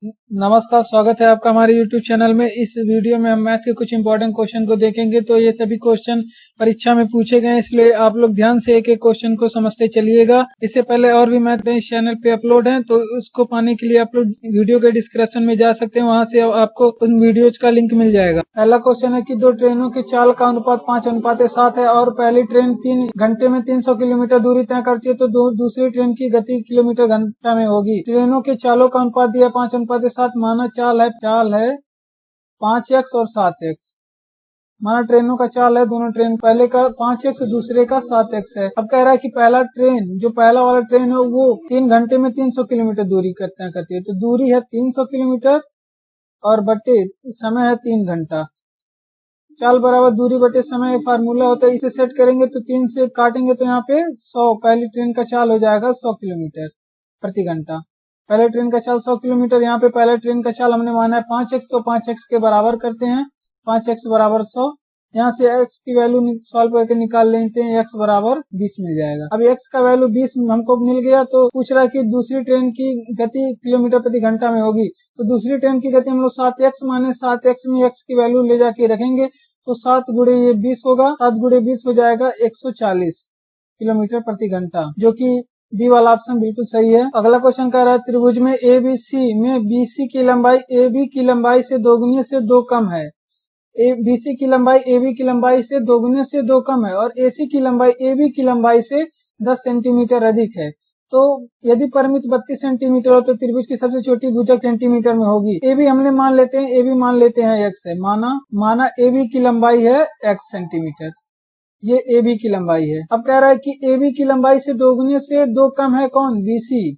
नमस्कार, स्वागत है आपका हमारे YouTube चैनल में। इस वीडियो में हम मैथ के कुछ इंपॉर्टेंट क्वेश्चन को देखेंगे। तो ये सभी क्वेश्चन परीक्षा में पूछे गए हैं, इसलिए आप लोग ध्यान से एक एक क्वेश्चन को समझते चलिएगा। इससे पहले और भी मैथ इस चैनल पे अपलोड हैं, तो उसको पाने के लिए आप लोग वीडियो के डिस्क्रिप्शन में जा सकते हैं, वहां से आपको उन वीडियोज का लिंक मिल जाएगा। पहला क्वेश्चन है कि दो ट्रेनों की चाल का अनुपात 5:7 है और पहली ट्रेन 3 घंटे में 300 किलोमीटर दूरी तय करती है, तो दूसरी ट्रेन की गति किलोमीटर घंटा में होगी। ट्रेनों के चालों का अनुपात दिया 5:7, माना चाल है 5x और 7x। माना ट्रेनों का चाल है, दोनों ट्रेन पहले का 5x और दूसरे का 7x है। अब कह रहा है कि पहला वाला ट्रेन है वो 3 घंटे में 300 किलोमीटर दूरी तय करती है। तो दूरी है 300 किलोमीटर और बटे समय है 3 घंटा। चाल बराबर दूरी बटे समय फार्मूला होता है, इसे सेट करेंगे तो 3 से काटेंगे तो यहाँ पे 100, पहली ट्रेन का चाल हो जाएगा 100 किलोमीटर प्रति घंटा। पहले ट्रेन का चाल 100 किलोमीटर, यहाँ पे पहले ट्रेन का चाल हमने माना है 5x, तो 5x के बराबर करते हैं। 5x बराबर 100, यहाँ से x की वैल्यू सॉल्व करके निकाल लेते हैं, x बराबर 20 मिल जाएगा। अब x का वैल्यू 20 हमको मिल गया, तो पूछ रहा है कि दूसरी ट्रेन की गति किलोमीटर प्रति घंटा में होगी। तो दूसरी ट्रेन की गति हम लोग 7x माने, 7x में x की वैल्यू ले जाके रखेंगे, तो 7 गुणे ये 20 होगा, 7 गुणे 20 हो जाएगा 140 किलोमीटर प्रति घंटा, जो कि बी वाला ऑप्शन बिल्कुल सही है। अगला क्वेश्चन कह रहा है त्रिभुज में ABC में BC की लंबाई AB की लंबाई से दोगुनी से 2 कम है। BC की लंबाई AB की लंबाई से दोगुने से 2 कम है और AC की लंबाई AB की लंबाई से 10 सेंटीमीटर अधिक है। तो यदि परिमित 32 सेंटीमीटर हो तो त्रिभुज की सबसे छोटी भुजा सेंटीमीटर में होगी। AB हमने मान लेते हैं, AB मान लेते हैं x है, माना AB की लंबाई है x सेंटीमीटर, ये AB की लंबाई है। अब कह रहा है कि AB की लंबाई से दोगुने से 2 कम है कौन? BC।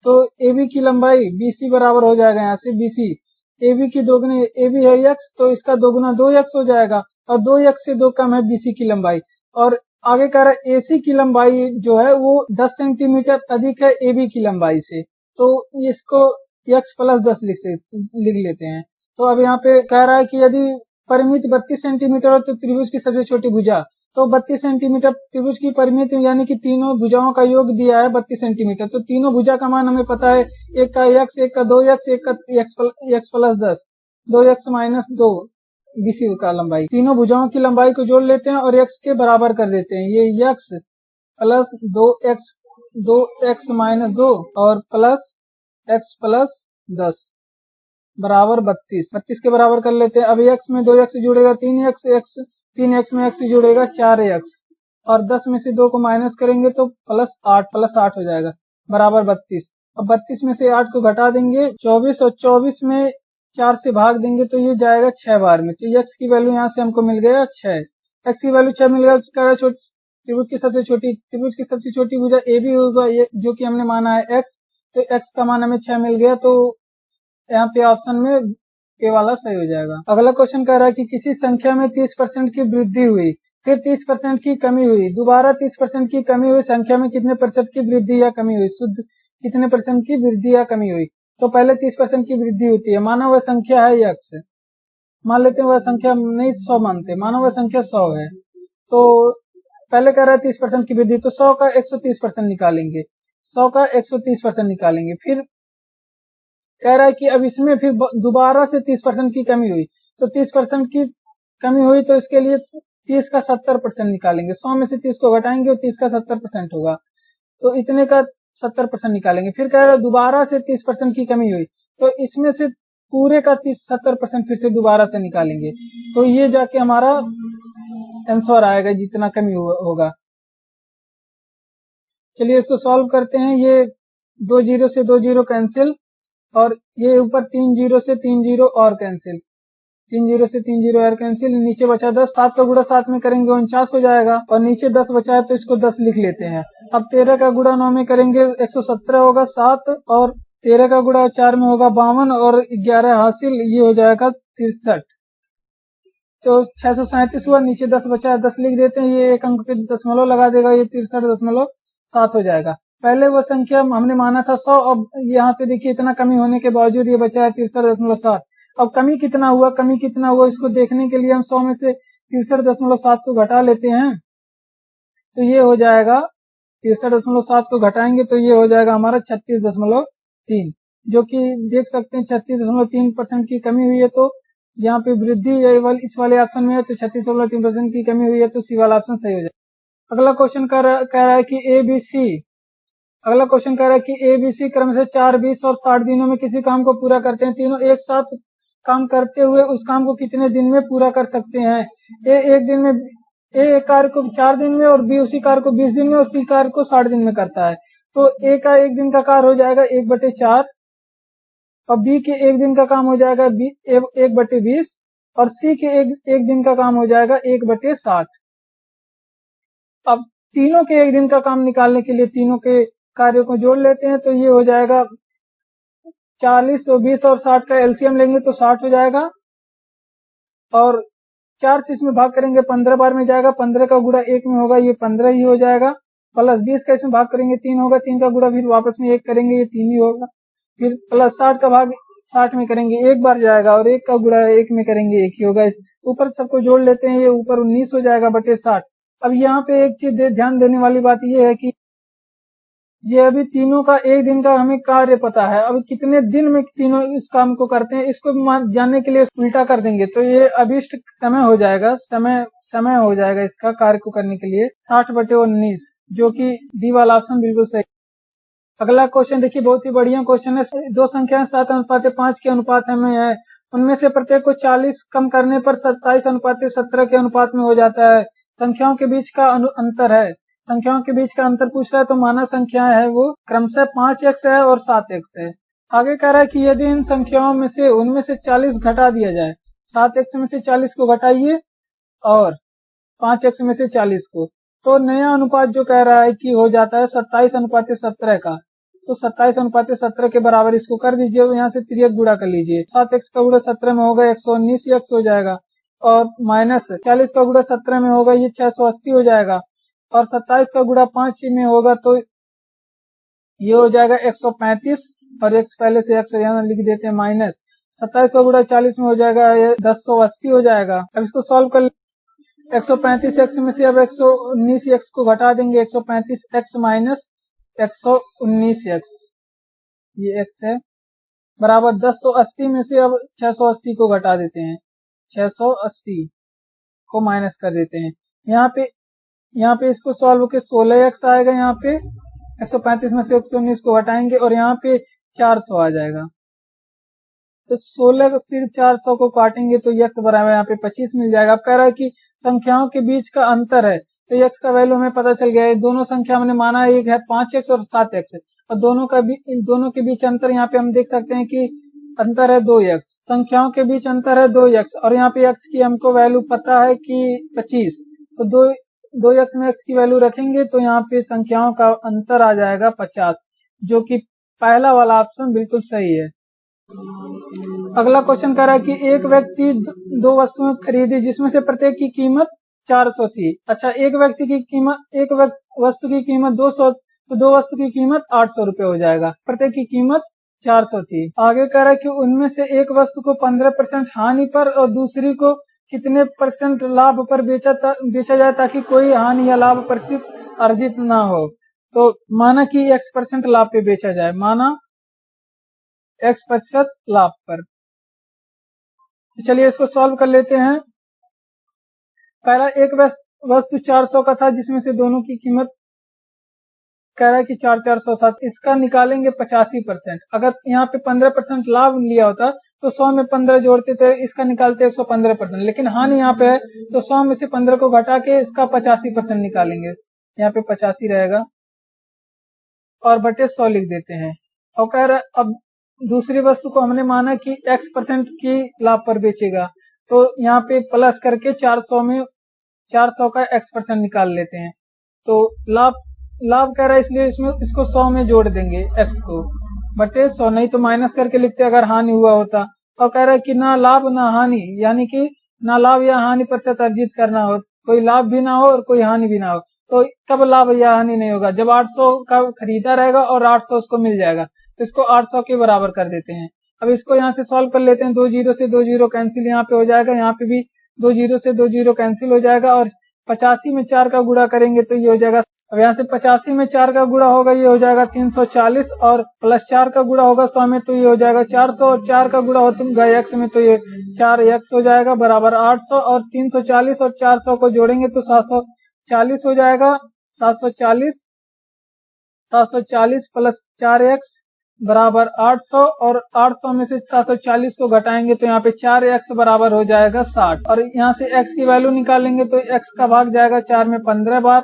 तो AB की लंबाई BC बराबर हो जाएगा, यहाँ से BC AB की दोगुनी, AB है x, तो इसका दोगुना 2x हो जाएगा और 2x से 2 कम है BC की लंबाई। और आगे कह रहा है AC की लंबाई जो है वो 10 सेंटीमीटर अधिक है AB की लंबाई से, तो इसको x प्लस 10 लिख लेते हैं। तो अब यहाँ पे कह रहा है कि यदि परिमित 32 सेंटीमीटर हो तो त्रिभुज की सबसे छोटी भुजा, तो 32 सेंटीमीटर त्रिभुज की परिमित यानी कि तीनों भुजाओं का योग दिया है 32 सेंटीमीटर, तो तीनों भुजा का मान हमें पता है, एक का x, एक का 2x, एक का x plus 10, 2x minus 2 BC का लंबाई। तीनों भुजाओं की लंबाई को जोड़ लेते हैं और x के बराबर कर देते हैं। ये x प्लस 2x माइनस 2 और प्लस x प्लस 10 बराबर 32 के बराबर कर लेते हैं। अब x में 2x जुड़ेगा 3x में x जुड़ेगा 4x और 10 में से 2 को माइनस करेंगे तो प्लस 8 हो जाएगा बराबर 32। अब 32 में से 8 को घटा देंगे 24 और 24 में 4 से भाग देंगे तो ये जाएगा 6 बार में। तो x की वैल्यू यहाँ से हमको मिल गया 6, x की वैल्यू 6 मिल गया। त्रिभुज की सबसे छोटी भुजा AB होगा, ये जो कि हमने माना है x, तो x का मान हमें 6 मिल गया, तो यहाँ पे ऑप्शन में ए वाला सही हो जाएगा। अगला क्वेश्चन कह रहा है कि किसी संख्या में 30% की वृद्धि हुई, फिर 30% की कमी हुई, दोबारा 30% की कमी हुई, संख्या में कितने प्रतिशत की वृद्धि या कमी हुई? शुद्ध कितने परसेंट की वृद्धि या कमी हुई? तो पहले 30% की वृद्धि होती है, माना वह संख्या है x, मान लेते हैं वह संख्या नहीं 100 मानते, माना वह संख्या 100 है, तो पहले कह रहा है 30% की वृद्धि, तो 100 का 130% निकालेंगे, 100 का 130% निकालेंगे। फिर कह रहा है कि अब इसमें फिर दोबारा से 30% की कमी हुई, तो 30% की कमी हुई तो इसके लिए 30 का 70% निकालेंगे, 100 में से 30 को घटाएंगे और 30 का 70% होगा, तो इतने का 70% निकालेंगे। फिर कह रहा है दोबारा से 30% की कमी हुई, तो इसमें से पूरे का 70% फिर से दोबारा से निकालेंगे, तो ये जाके हमारा आंसर आएगा जितना कमी होगा। चलिए इसको सॉल्व करते हैं। ये 2 जीरो से 2 जीरो कैंसिल और ये ऊपर 3 जीरो से 3 जीरो और कैंसिल, 3 जीरो से 3 जीरो और कैंसिल, नीचे बचा 10, 7 का गुणा 7 में करेंगे 49 हो जाएगा और नीचे 10 बचा है तो इसको 10 लिख लेते हैं। अब 13 का गुणा 9 में करेंगे 117 होगा 7 और 13 का गुणा 4 में होगा 52 और 11 हासिल, ये हो जाएगा 63। तो 637 हुआ, नीचे 10 बचा है 10 लिख देते हैं, ये एक अंक पे दशमलव लगा देगा, ये 63.7 हो जाएगा। पहले वो संख्या हमने माना था 100, अब यहाँ पे देखिए इतना कमी होने के बावजूद ये बचा है 63.7। अब कमी कितना हुआ इसको देखने के लिए हम 100 में से 63.7 को घटा लेते हैं, तो ये हो जाएगा 63.7 को घटाएंगे तो ये हो जाएगा हमारा 36.3। जो कि देख सकते हैं 36.3% की कमी हुई है। तो यहाँ पे वृद्धि इस वाले ऑप्शन में है, तो 36.3% की कमी हुई है, तो सी वाला ऑप्शन सही हो जाएगा। अगला क्वेश्चन कह रहा है कि अगला क्वेश्चन कह रहा है कि ABC क्रम से 4, 20 और 60 दिनों में किसी काम को पूरा करते हैं। तीनों एक साथ काम करते हुए उस काम को कितने दिन में पूरा कर सकते हैं? एक कार्य को 4 दिन में, और बी उसी कार्य को 20 दिन में, और सी कार्य को 60 दिन में करता है। तो ए का एक दिन का कार्य हो जाएगा 1/4, और बी के एक दिन का काम हो जाएगा 1/20, और सी के एक दिन का काम हो जाएगा 1/60। अब तीनों के एक दिन का काम निकालने के लिए तीनों के कार्यों को जोड़ लेते हैं, तो ये हो जाएगा 40 और 20 और 60 का एलसीएम लेंगे तो 60 हो जाएगा, और 4 से इसमें भाग करेंगे 15 बार में जाएगा, 15 का गुणा 1 में होगा, ये 15 ही हो जाएगा, प्लस 20 का इसमें भाग करेंगे 3 होगा, 3 का गुणा फिर वापस में 1 करेंगे, ये 3 ही होगा, फिर प्लस 60 का भाग 60 में करेंगे 1 बार जाएगा, और 1 का गुणा 1 में करेंगे 1 ही होगा। इस ऊपर सबको जोड़ लेते हैं, ये ऊपर 19 हो जाएगा बटे 60। अब यहाँ पे एक चीज ध्यान देने वाली बात ये है कि ये अभी तीनों का एक दिन का हमें कार्य पता है, अभी कितने दिन में तीनों इस काम को करते हैं इसको जानने के लिए उल्टा कर देंगे, तो ये अभिष्ट समय हो जाएगा, समय हो जाएगा इसका कार्य को करने के लिए 60/19, जो कि डी वाला ऑप्शन बिल्कुल सही। अगला क्वेश्चन देखिए, बहुत ही बढ़िया क्वेश्चन है। दो संख्याएं 7:5 के अनुपात में है, उनमें से प्रत्येक को 40 कम करने पर 27:17 के अनुपात में हो जाता है। संख्याओं के बीच का अंतर है, संख्याओं के बीच का अंतर पूछ रहा है, तो माना संख्या है वो क्रमशः 5x है और 7x है। आगे कह रहा है कि यदि इन संख्याओं में से उनमें से 40 घटा दिया जाए, 7x में से 40 को घटाइए और 5x में से 40 को, तो नया अनुपात जो कह रहा है कि हो जाता है 27:17 का, तो 27:17 के बराबर इसको कर दीजिए, यहाँ से तिर्यक गुणा कर लीजिए, 7x का गुणा 17 में होगा 119 x हो जाएगा, और माइनस 40 का गुणा 17 में होगा ये 680 हो जाएगा, और 27 का गुणा 5 में होगा तो ये हो जाएगा 135, और x पहले से x यहाँ लिख देते हैं माइनस 27 का गुणा 40 में हो जाएगा 1080 हो जाएगा। अब इसको सॉल्व कर 135x में से अब 119x को घटा देंगे, 135x माइनस 119x, ये x है, बराबर 1080 में से अब 680 को घटा देते हैं, 680 को माइनस कर देते हैं। यहाँ पे इसको सॉल्व होकर 16x आएगा, यहाँ पे 135 में से 119 को हटाएंगे और यहाँ पे 400 आ जाएगा, तो 16 से 400 को काटेंगे तो x बराबर यहाँ पे 25 मिल जाएगा। अब कह रहा है कि संख्याओं के बीच का अंतर है, तो x का वैल्यू हमें पता चल गया है, दोनों संख्या हमने माना एक है 5x और 7x, और दोनों के बीच अंतर यहाँ पे हम देख सकते हैं कि अंतर है 2x, संख्याओं के बीच अंतर है 2x, और यहाँ पे x की हमको वैल्यू पता है कि 25, तो 2x में x की वैल्यू रखेंगे तो यहाँ पे संख्याओं का अंतर आ जाएगा 50, जो कि पहला वाला ऑप्शन बिल्कुल सही है। अगला क्वेश्चन कह रहा है कि एक व्यक्ति दो वस्तुएं खरीदी जिसमें से प्रत्येक की कीमत 400 थी। अच्छा, एक वस्तु की कीमत 200, तो दो वस्तु की कीमत 800 रुपए हो जाएगा, प्रत्येक की कीमत 400 थी। आगे कह रहा है कि उनमें से एक वस्तु को 15% हानि पर और दूसरी को कितने % लाभ पर बेचा जाए ताकि कोई हानि या लाभ अर्जित ना हो। तो माना कि x% लाभ पे बेचा जाए, माना x% लाभ पर। तो चलिए इसको सॉल्व कर लेते हैं। पहला एक वस्तु 400 का था जिसमें से दोनों की कीमत कह रहा है कि 400 था, इसका निकालेंगे 85%। अगर यहाँ पे 15% लाभ लिया होता तो 100 में 15 जोड़ते थे, इसका निकालते 115%, लेकिन हानि यहाँ पे है तो 100 में से 15 को घटा के इसका 85% निकालेंगे, यहाँ पे 85 रहेगा और बटे 100 लिख देते हैं। और कह रहा है अब दूसरी वस्तु को हमने माना कि x% की लाभ पर बेचेगा, तो यहाँ पे प्लस करके 400 का x% निकाल लेते हैं, तो लाभ कह रहा है इसलिए इसको 100 में जोड़ देंगे x को, बटे 100, नहीं तो माइनस करके लिखते अगर हानि हुआ होता। और कह रहा है कि ना लाभ ना हानि, यानी कि ना लाभ या हानि % अर्जित करना हो, कोई लाभ भी ना हो और कोई हानि भी ना हो, तो कब लाभ या हानि नहीं होगा, जब 800 का खरीदा रहेगा और 800 उसको मिल जाएगा, तो इसको 800 के बराबर कर देते हैं। अब इसको यहाँ से सॉल्व कर लेते हैं, 2 जीरो से 2 जीरो कैंसिल यहाँ पे हो जाएगा, यहाँ पे भी 2 जीरो से 2 जीरो कैंसिल हो जाएगा, और 85 में 4 का गुणा करेंगे तो ये हो जाएगा। अब यहाँ से 85 में 4 का गुणा होगा, ये हो जाएगा 340 और प्लस 4 का गुणा होगा 100 में, तो ये हो जाएगा 400 और 4 का गुणा होगा x में, तो ये 4x हो जाएगा बराबर 800 और 340 और 400 को जोड़ेंगे तो 740 हो जाएगा। 740 प्लस 4x बराबर 800 और 800 में से 740 को घटाएंगे तो यहाँ पे 4x बराबर हो जाएगा 60 और यहाँ से x की वैल्यू निकालेंगे तो x का भाग जाएगा 4 में 15 बार,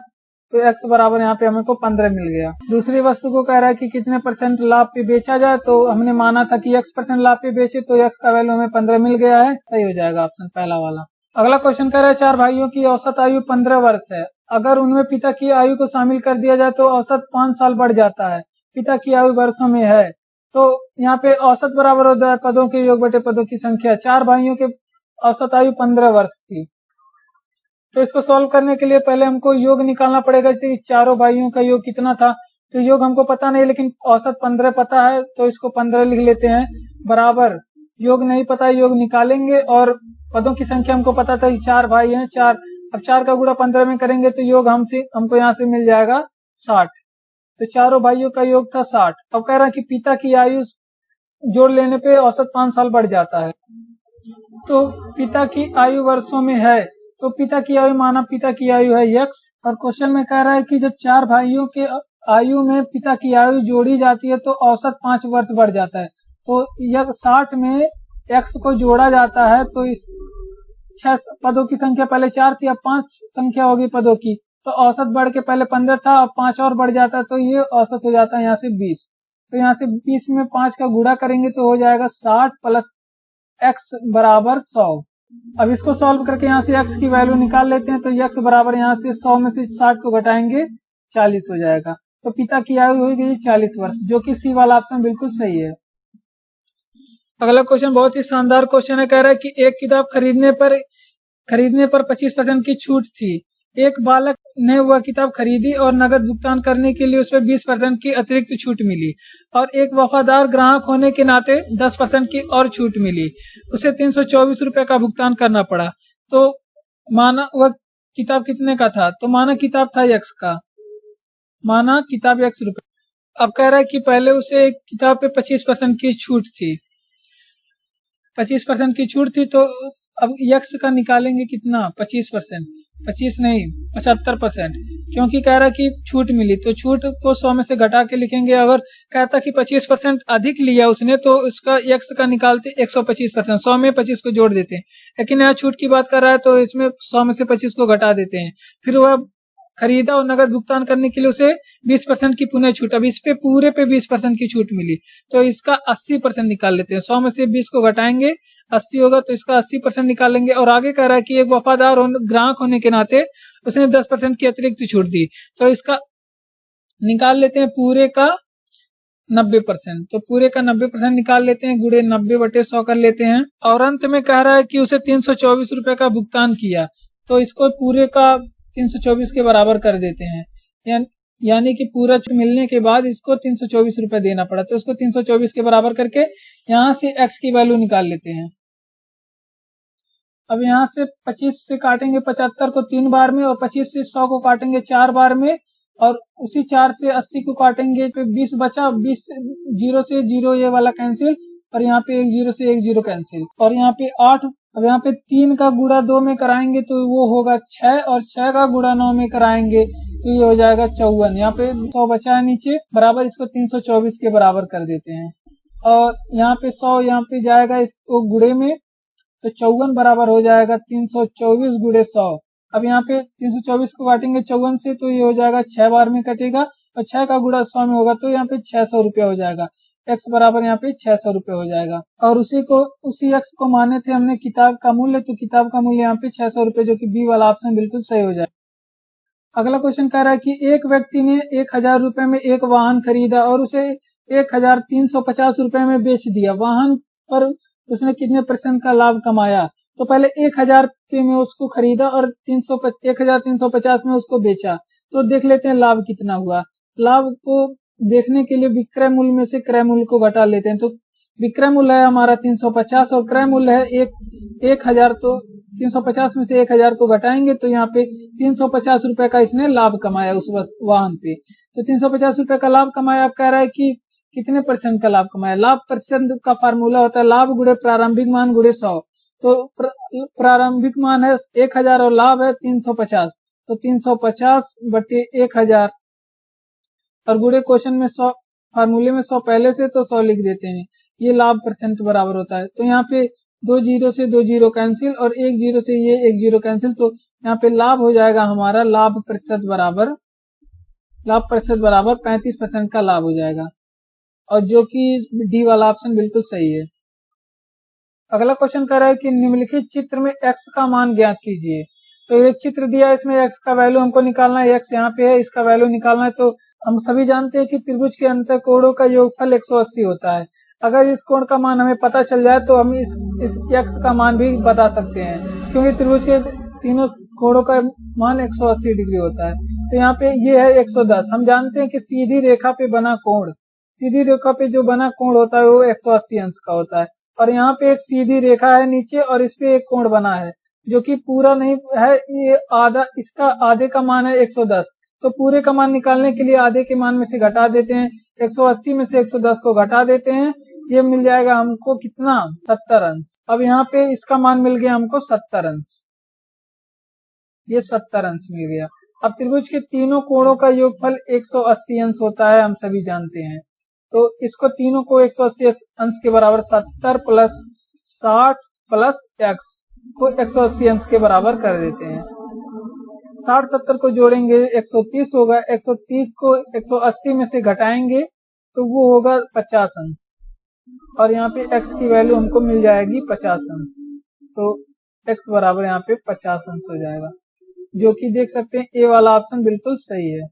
तो x बराबर यहाँ पे हमें को 15 मिल गया। दूसरी वस्तु को कह रहा है कि कितने % लाभ पे बेचा जाए, तो हमने माना था कि x% लाभ पे बेचे तो x का वैल्यू हमें 15 मिल गया है, सही हो जाएगा ऑप्शन पहला वाला। अगला क्वेश्चन कह रहा है 4 भाइयों की औसत आयु 15 वर्ष है, अगर उनमें पिता की आयु को शामिल कर दिया जाए तो औसत 5 साल बढ़ जाता है, पिता की आयु वर्षों में है, तो यहाँ पे औसत बराबर होता है पदों के योग बटे पदों की संख्या। 4 भाइयों के औसत आयु 15 वर्ष थी, तो इसको सॉल्व करने के लिए पहले हमको योग निकालना पड़ेगा कि चारों भाइयों का योग कितना था, तो योग हमको पता नहीं लेकिन औसत 15 पता है, तो इसको 15 लिख लेते हैं बराबर, योग नहीं पता योग निकालेंगे और पदों की संख्या हमको पता था कि 4 भाई हैं 4, अब 4 का गुणा 15 में करेंगे तो योग हमको यहाँ से मिल जाएगा 60, तो चारों भाइयों का योग था 60। अब कह रहा है कि पिता की आयु जोड़ लेने पे औसत 5 साल बढ़ जाता है, तो पिता की आयु वर्षों में है, तो पिता की आयु माना पिता की आयु है x, और क्वेश्चन में कह रहा है कि जब 4 भाइयों के आयु में पिता की आयु जोड़ी जाती है तो औसत 5 वर्ष बढ़ जाता है, तो यह 60 में x को जोड़ा जाता है तो इस 6 पदों की संख्या पहले 4 थी, अब 5 संख्या होगी पदों की, तो औसत बढ़ के पहले 15 था, अब 5 और बढ़ जाता है तो ये औसत हो जाता है यहाँ से 20, तो यहाँ से 20 में 5 का गुणा करेंगे तो हो जाएगा 60 प्लस x बराबर 100। अब इसको सॉल्व करके यहाँ से x की वैल्यू निकाल लेते हैं, तो x बराबर यहाँ से 100 में से 60 को घटाएंगे 40 हो जाएगा, तो पिता की आयु हो गई 40 वर्ष, जो कि सी वाला ऑप्शन बिल्कुल सही है। अगला क्वेश्चन बहुत ही शानदार क्वेश्चन है, कह रहा है कि एक किताब खरीदने पर 25% की छूट थी, एक बालक ने वह किताब खरीदी और नकद भुगतान करने के लिए उस पर 20% की अतिरिक्त छूट मिली और एक वफादार ग्राहक होने के नाते 10% की और छूट मिली, उसे 324 रुपए का भुगतान करना पड़ा, तो माना वह किताब कितने का था, तो माना किताब था x का, माना किताब x रुपए। अब कह रहा है कि पहले उसे एक किताब पे 25% की छूट थी, 25% की छूट थी, तो अब x का निकालेंगे कितना, 25%, 25 नहीं 75%, क्योंकि कह रहा है कि छूट मिली तो छूट को 100 में से घटा के लिखेंगे, अगर कहता कि 25% अधिक लिया उसने तो उसका x का निकालते 125%, 100 में 25 को जोड़ देते हैं, लेकिन यहाँ छूट की बात कर रहा है तो इसमें 100 में से 25 को घटा देते हैं, फिर वह खरीदा और नकद भुगतान करने के लिए उसे 20% की पुनः छूट, अब इस पे पूरे पे 20% की छूट मिली तो इसका 80% निकाल लेते हैं, 100 में से 20 को घटाएंगे 80 होगा तो इसका 80% निकालेंगे, और आगे कह रहा है कि एक वफादार ग्राहक होने के नाते उसने 10% की अतिरिक्त छूट दी, तो इसका निकाल लेते हैं पूरे का 90%, तो पूरे का 90% निकाल लेते हैं, गुणे 90/100 कर लेते हैं, और अंत में कह रहा है कि उसे 324 रुपए का भुगतान किया, तो इसको पूरे का 324 के बराबर कर देते हैं, यानी कि पूरा मिलने के बाद इसको 324 रुपए देना पड़ा, तो इसको 324 के बराबर करके यहाँ से x की वैल्यू निकाल लेते हैं। अब यहाँ से 25 से काटेंगे 75 को 3 बार में और 25 से 100 को काटेंगे 4 बार में, और उसी 4 से 80 को काटेंगे तो 20 बचा, 20 0 से 0 ये वाला कैंसिल, और यहाँ पे 1 0 से 1 0 कैंसिल, और यहाँ पे 8, अब यहाँ पे 3 का गुणा 2 में कराएंगे तो वो होगा 6, और 6 का गुणा 9 में कराएंगे तो ये हो जाएगा 54, यहाँ पे 100 बचा है नीचे बराबर, इसको 324 के बराबर कर देते हैं, और यहाँ पे 100 यहाँ पे जाएगा इसको गुणे में, तो 54 बराबर हो जाएगा 324 गुणे 100। अब यहाँ पे 324 को काटेंगे 54 से तो ये हो जाएगा 6 बार में कटेगा, और 6 का गुणा 100 में होगा तो यहाँ पे 600 रुपया हो जाएगा, x बराबर यहाँ पे 600 रुपये हो जाएगा, और उसी x को माने थे हमने किताब का मूल्य, तो किताब का मूल्य यहाँ पे 600 रुपये, जो कि बी वाला ऑप्शन बिल्कुल सही हो जाएगा। अगला क्वेश्चन कह रहा है कि एक व्यक्ति ने 1000 रुपए में एक वाहन खरीदा और उसे 1350 रुपए में बेच दिया, वाहन पर उसने कितने % का लाभ कमाया, तो पहले 1000 रुपये में उसको खरीदा और 1350 में उसको बेचा, तो देख लेते हैं लाभ कितना हुआ। लाभ को देखने के लिए विक्रय मूल्य में से क्रय मूल्य को घटा लेते हैं, तो विक्रय मूल्य है हमारा 350 और क्रय मूल्य है 1000, तो 350 में से 1000 को घटाएंगे तो यहाँ पे 350 रुपए का इसने लाभ कमाया उस वाहन पे। तो 350 रुपए का लाभ कमाया। आप कह रहा है कि कितने परसेंट का लाभ कमाया। लाभ परसेंट का फार्मूला होता है लाभ गुणे प्रारंभिक मान गुणे 100। तो प्रारंभिक मान है 1000 और लाभ है 350, तो 350 बटे 1000 और गुणे क्वेश्चन में 100, फार्मूले में 100 पहले से तो 100 लिख देते हैं। ये लाभ परसेंट बराबर होता है। तो यहाँ पे 2 जीरो से 2 जीरो कैंसिल और 1 जीरो से ये 1 जीरो कैंसिल। तो यहाँ पे लाभ हो जाएगा हमारा लाभ प्रतिशत बराबर 35% का लाभ हो जाएगा, और जो कि डी वाला ऑप्शन बिल्कुल सही है। अगला क्वेश्चन कह रहा है कि निम्नलिखित चित्र में x का मान ज्ञात कीजिए। तो एक चित्र दिया है, इसमें x का वैल्यू हमको निकालना है। x यहाँ पे है, इसका वैल्यू निकालना है। तो हम सभी जानते हैं कि त्रिभुज के अंतर कोणों का योगफल 180 होता है। अगर इस कोण का मान हमें पता चल जाए तो हम इस x का मान भी बता सकते हैं, क्योंकि त्रिभुज के तीनों कोणों का मान 180 डिग्री होता है। तो यहाँ पे ये है 110। हम जानते हैं कि सीधी रेखा पे बना कोण, सीधी रेखा पे जो बना कोण होता है वो 180 अंश का होता है। और यहाँ पे एक सीधी रेखा है नीचे और इस पे एक कोण बना है जो कि पूरा नहीं है, ये आधा, इसका आधे का मान है 110। तो पूरे का मान निकालने के लिए आधे के मान में से घटा देते हैं, 180 में से 110 को घटा देते हैं, ये मिल जाएगा हमको कितना, 70 अंश। अब यहाँ पे इसका मान मिल गया हमको 70 अंश, ये 70 अंश मिल गया। अब त्रिभुज के तीनों कोणों का योगफल 180 अंश होता है, हम सभी जानते हैं। तो इसको तीनों को 180 अंश के बराबर 70 प्लस 60 प्लस x को 180 अंश के बराबर कर देते हैं। 60 70 को जोड़ेंगे 130 होगा, 130 को 180 में से घटाएंगे तो वो होगा 50 अंश, और यहाँ पे x की वैल्यू हमको मिल जाएगी 50 अंश। तो x बराबर यहाँ पे 50 अंश हो जाएगा, जो कि देख सकते हैं ए वाला ऑप्शन बिल्कुल सही है।